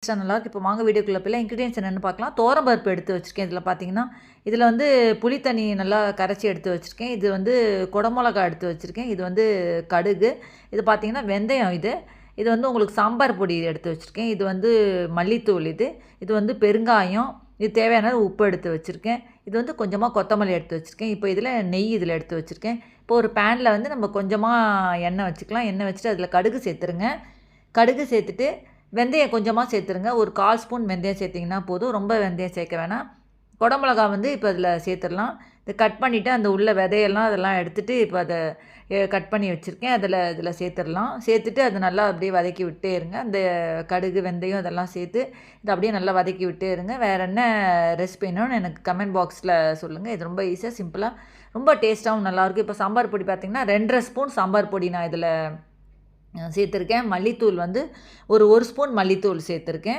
டேஸ்ட்டாக நல்லாயிருக்கும். இப்போ வாங்க வீடியோக்குள்ளே போய் இன்க்ரீடியன்ஸ் என்னென்னு பார்க்கலாம். துவரம்பருப்பு எடுத்து வச்சுருக்கேன். இதில் பார்த்தீங்கன்னா இதில் வந்து புளி தண்ணி நல்லா கரைச்சி எடுத்து வச்சுருக்கேன். இது வந்து குடமிளகா எடுத்து வச்சுருக்கேன். இது வந்து கடுகு. இது பார்த்தீங்கன்னா வெந்தயம். இது வந்து உங்களுக்கு சாம்பார் பொடி எடுத்து வச்சுருக்கேன். இது வந்து மல்லித்தூள். இது வந்து பெருங்காயம். இது தேவையான உப்பு எடுத்து வச்சுருக்கேன். இது வந்து கொஞ்சமாக கொத்தமல்லி எடுத்து வச்சுருக்கேன். இப்போ இதில் நெய் இதில் எடுத்து வச்சுருக்கேன். இப்போ ஒரு பேனில் வந்து நம்ம கொஞ்சமாக எண்ணெய் வச்சுக்கலாம். எண்ணெய் வச்சுட்டு அதில் கடுகு சேர்த்துருங்க. கடுகு சேர்த்துட்டு வெந்தயம் கொஞ்சமாக சேர்த்துருங்க. ஒரு 1/4 ஸ்பூன் வெந்தயம் சேர்த்திங்கன்னா போதும். ரொம்ப வெந்தயம் சேர்க்க வேணாம். குடமிளகா வந்து இப்போ அதில் சேர்த்துடலாம். இதை கட் பண்ணிவிட்டு அந்த உள்ள விதையெல்லாம் அதெல்லாம் எடுத்துகிட்டு இப்போ அதை கட் பண்ணி வச்சுருக்கேன். இதில் சேர்த்துடலாம். சேர்த்துட்டு அதை நல்லா அப்படியே வதக்கி விட்டே இருங்க. அந்த கடுகு வெந்தயம் அதெல்லாம் சேர்த்து இதை அப்படியே நல்லா வதக்கி விட்டே இருங்க. வேறு என்ன ரெசிபி வேணும்னு எனக்கு கமெண்ட் பாக்ஸில் சொல்லுங்கள். இது ரொம்ப ஈஸியாக சிம்பிளாக ரொம்ப டேஸ்ட்டாகவும் நல்லாயிருக்கும். இப்போ சாம்பார் பொடி பார்த்திங்கன்னா 2.5 ஸ்பூன் சாம்பார் பொடி நான் இதில் சேர்த்துருக்கேன். மல்லித்தூள் வந்து ஒரு 1 ஸ்பூன் மல்லித்தூள் சேர்த்துருக்கேன்.